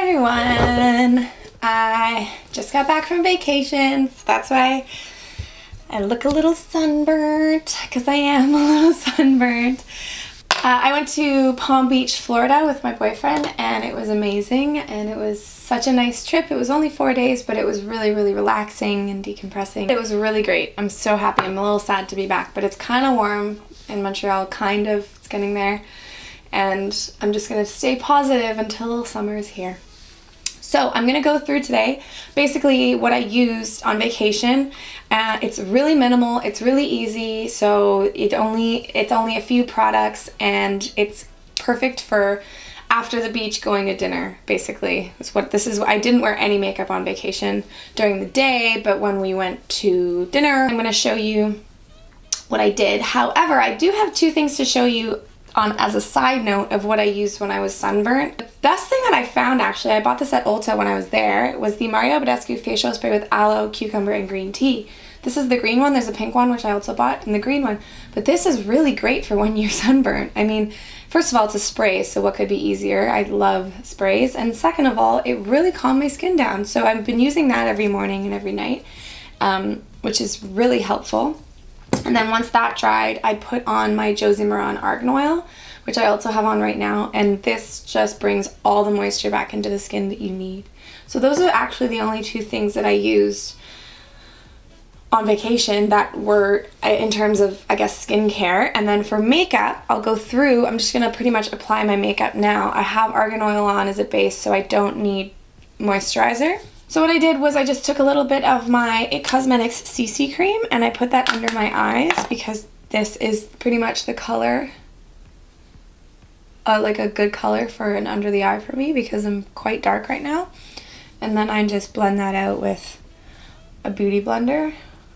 everyone! I just got back from vacation, so that's why I look a little sunburnt, because I am a little sunburnt. I went to Palm Beach, Florida with my boyfriend, and it was amazing, and it was such a nice trip. It was only 4 days, but it was really, really relaxing and decompressing. It was really great. I'm so happy. I'm a little sad to be back, but it's kind of warm in Montreal, kind of. It's getting there. And I'm just going to stay positive until summer is here. So I'm going to go through today basically what I used on vacation. It's really minimal, it's really easy, so it's only a few products, and it's perfect for after the beach going to dinner, basically. I didn't wear any makeup on vacation during the day, but when we went to dinner, I'm going to show you what I did. However, I do have two things to show you as a side note of what I used when I was sunburnt. The best thing that I found, actually, I bought this at Ulta when I was there, was the Beadescu facial spray with aloe, cucumber, and green tea. This is the green one. There's a pink one, which I also bought, and the green one. But this is really great for when you're sunburnt. I mean, first of all, it's a spray, so what could be easier? I love sprays. And second of all, it really calmed my skin down. So I've been using that every morning and every night, which is really helpful. And then once that dried, I put on my Josie Maran Argan oil, which I also have on right now, and this just brings all the moisture back into the skin that you need. So those are actually the only two things that I used on vacation that were in terms of, I guess, skincare. And then for makeup, I'll go through, I'm just going to pretty much apply my makeup now. I have argan oil on as a base, so I don't need moisturizer. So what I did was I just took a little bit of my IT Cosmetics CC cream and I put that under my eyes, because this is pretty much the color, like a good color for an under the eye for me, because I'm quite dark right now. And then I just blend that out with a beauty blender.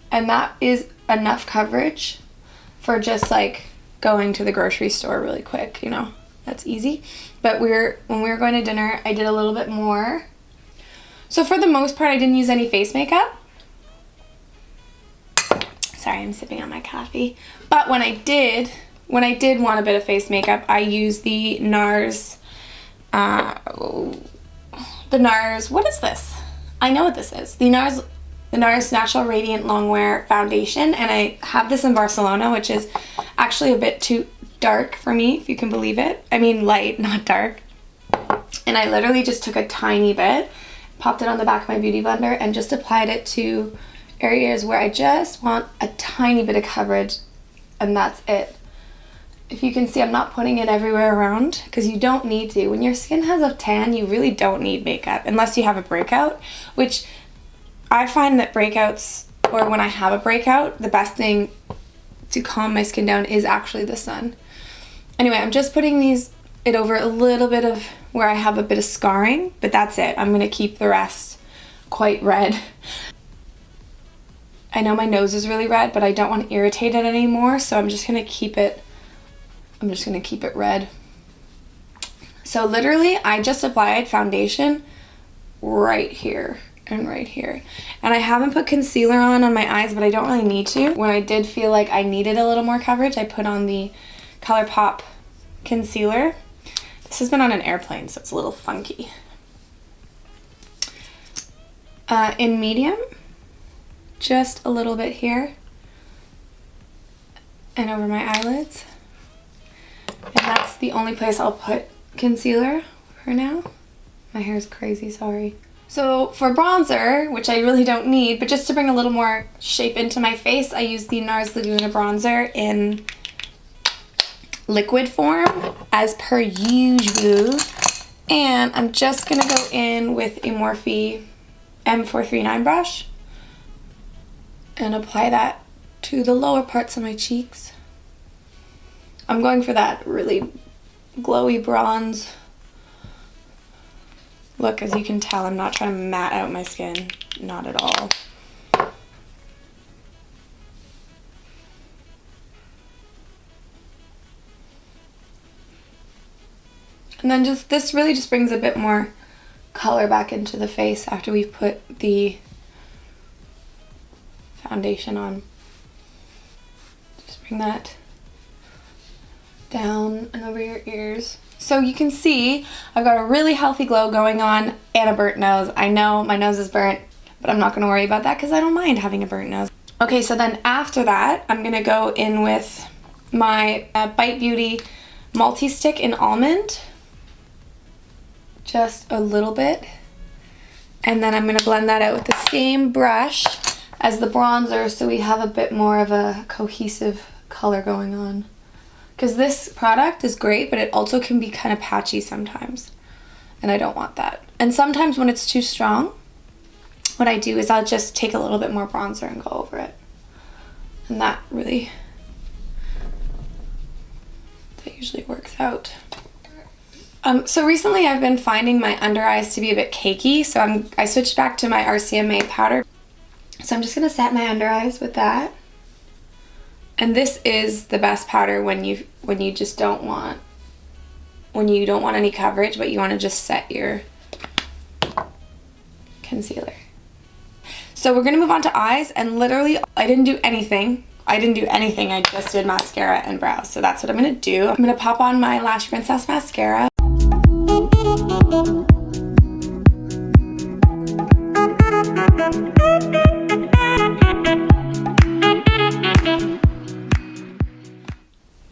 And that is enough coverage for just like going to the grocery store really quick, you know, that's easy. But when we were going to dinner, I did a little bit more. So for the most part, I didn't use any face makeup. Sorry, I'm sipping on my coffee. But when I did want a bit of face makeup, I used the Nars, what is this? I know what this is. The Nars Natural Radiant Longwear Foundation, and I have this in Barcelona, which is actually a bit too dark for me, if you can believe it. I mean light, not dark. And I literally just took a tiny bit, popped it on the back of my beauty blender, and just applied it to areas where I just want a tiny bit of coverage, and that's it. If you can see, I'm not putting it everywhere around, because you don't need to. When your skin has a tan, you really don't need makeup, unless you have a breakout, which I find that breakouts, or when I have a breakout, the best thing to calm my skin down is actually the sun. Anyway, I'm just putting it over a little bit of where I have a bit of scarring, but that's it. I'm gonna keep the rest quite red. I know my nose is really red, but I don't want to irritate it anymore, so I'm just gonna keep it red. So literally, I just applied foundation right here and right here. And I haven't put concealer on my eyes, but I don't really need to. When I did feel like I needed a little more coverage, I put on the Colourpop concealer. This has been on an airplane, so it's a little funky. In medium, just a little bit here and over my eyelids. And that's the only place I'll put concealer for now. My hair is crazy, sorry. So for bronzer, which I really don't need, but just to bring a little more shape into my face, I use the Nars Laguna bronzer in liquid form, as per usual. And I'm just gonna go in with a Morphe M439 brush and apply that to the lower parts of my cheeks. I'm going for that really glowy bronze look. As you can tell, I'm not trying to matte out my skin, not at all. And then this really just brings a bit more color back into the face after we've put the foundation on. Just bring that down and over your ears. So you can see I've got a really healthy glow going on and a burnt nose. I know my nose is burnt, but I'm not going to worry about that because I don't mind having a burnt nose. Okay, so then after that, I'm going to go in with my Bite Beauty Multi-Stick in Almond. Just a little bit. And then I'm going to blend that out with the same brush as the bronzer so we have a bit more of a cohesive color going on. Because this product is great, but it also can be kind of patchy sometimes. And I don't want that. And sometimes when it's too strong, what I do is I'll just take a little bit more bronzer and go over it. And that usually works out. So recently I've been finding my under eyes to be a bit cakey, so I switched back to my RCMA powder. So I'm just going to set my under eyes with that. And this is the best powder when you just don't want any coverage, but you want to just set your concealer. So we're going to move on to eyes, and literally I didn't do anything. I just did mascara and brows. So that's what I'm going to do. I'm going to pop on my Lash Princess mascara.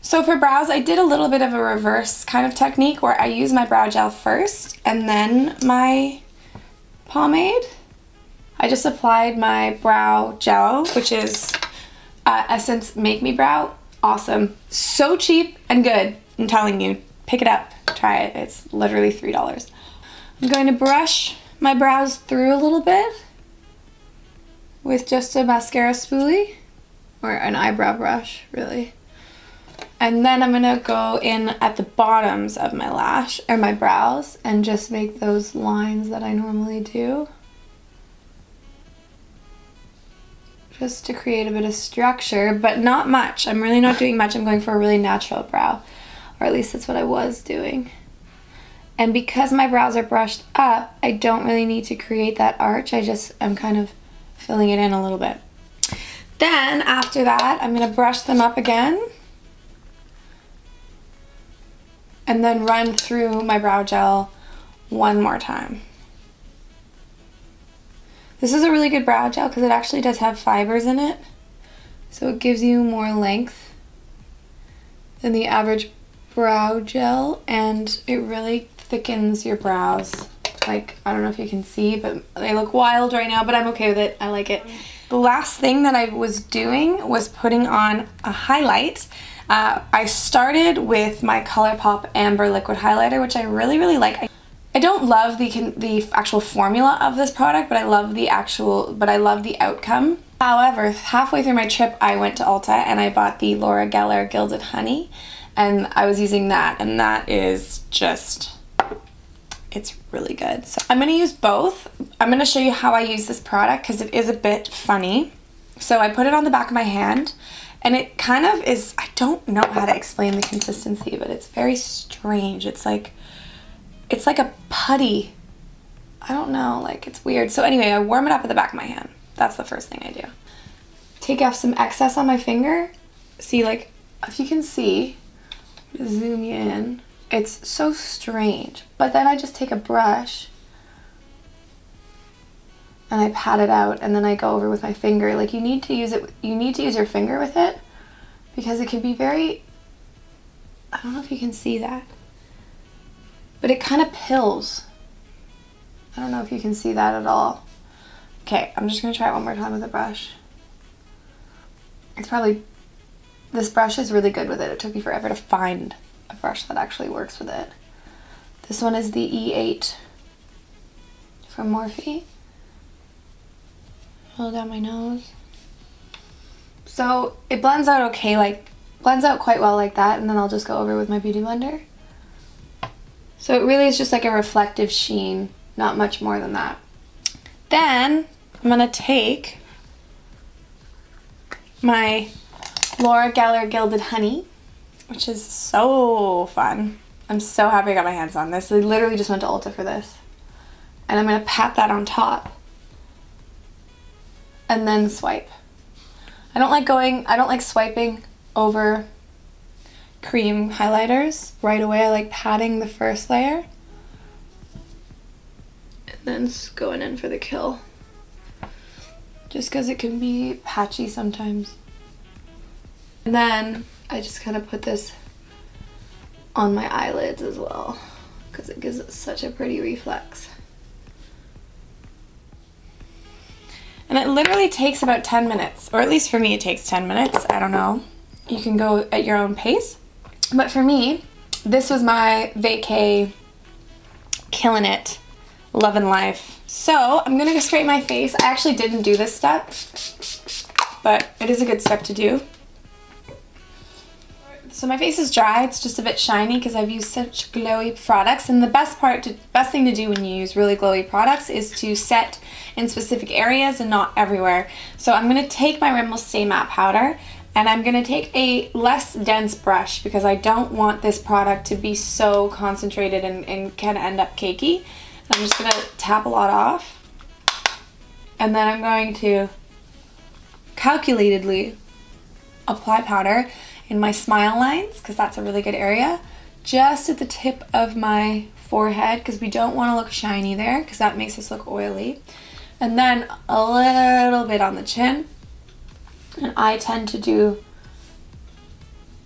So for brows, I did a little bit of a reverse kind of technique where I use my brow gel first and then my pomade. I just applied my brow gel, which is Essence Make Me Brow. Awesome. So cheap and good. I'm telling you, pick it up, try it. It's literally $3. I'm going to brush my brows through a little bit with just a mascara spoolie or an eyebrow brush, really. And then I'm going to go in at the bottoms of my lash, or my brows, and just make those lines that I normally do. Just to create a bit of structure, but not much. I'm really not doing much. I'm going for a really natural brow, or at least that's what I was doing. And because my brows are brushed up, I don't really need to create that arch. I'm kind of filling it in a little bit. Then after that, I'm going to brush them up again. And then run through my brow gel one more time. This is a really good brow gel because it actually does have fibers in it. So it gives you more length than the average brow gel, and it really thickens your brows. Like, I don't know if you can see, but they look wild right now, but I'm okay with it. I like it. The last thing that I was doing was putting on a highlight. I started with my Colourpop Amber Liquid Highlighter, which I really, really like. I don't love the actual formula of this product, but I love the outcome. However, halfway through my trip, I went to Ulta and I bought the Laura Geller Gilded Honey, and I was using that, and that is just, it's really good. So I'm going to use both. I'm going to show you how I use this product because it is a bit funny. So I put it on the back of my hand, and it kind of is, I don't know how to explain the consistency, but it's very strange. It's like a putty. I don't know, like it's weird. So anyway, I warm it up at the back of my hand. That's the first thing I do. Take off some excess on my finger. See, like, if you can see, zoom you in. It's so strange. But then I just take a brush and I pat it out, and then I go over with my finger. Like, you need to use your finger with it because it can be very, I don't know if you can see that, but it kind of pills. I don't know if you can see that at all. Okay, I'm just gonna try it one more time with a brush. This brush is really good with it. It took me forever to find a brush that actually works with it. This one is the E8 from Morphe. Roll down my nose. So it blends out okay, like blends out quite well like that, and then I'll just go over with my Beauty Blender. So it really is just like a reflective sheen, not much more than that. Then I'm gonna take my Laura Geller Gilded Honey, which is so fun. I'm so happy I got my hands on this. I literally just went to Ulta for this. And I'm gonna pat that on top and then swipe. I don't like swiping over cream highlighters right away. I like patting the first layer and then going in for the kill. Just because it can be patchy sometimes. And then I just kind of put this on my eyelids as well because it gives it such a pretty reflex. And it literally takes about 10 minutes, or at least for me it takes 10 minutes. I don't know. You can go at your own pace. But for me, this was my vacay, killing it, loving life. So I'm gonna go straighten my face. I actually didn't do this step, but it is a good step to do. So my face is dry, it's just a bit shiny because I've used such glowy products, and the best thing to do when you use really glowy products is to set in specific areas and not everywhere. So I'm going to take my Rimmell Stay Matte Powder, and I'm going to take a less dense brush because I don't want this product to be so concentrated and kind of end up cakey. So I'm just going to tap a lot off, and then I'm going to calculatedly apply powder in my smile lines because that's a really good area, just at the tip of my forehead because we don't want to look shiny there because that makes us look oily, and then a little bit on the chin. And I tend to do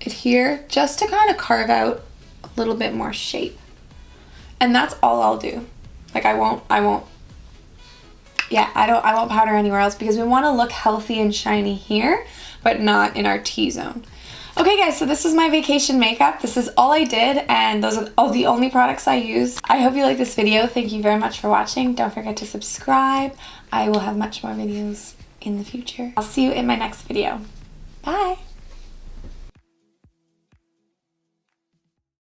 it here just to kind of carve out a little bit more shape, and that's all I'll do. Like I won't powder anywhere else because we want to look healthy and shiny here but not in our T-zone. Okay guys, so this was my vacation makeup. This is all I did, and those are all the only products I used. I hope you like this video. Thank you very much for watching. Don't forget to subscribe. I will have much more videos in the future. I'll see you in my next video. Bye!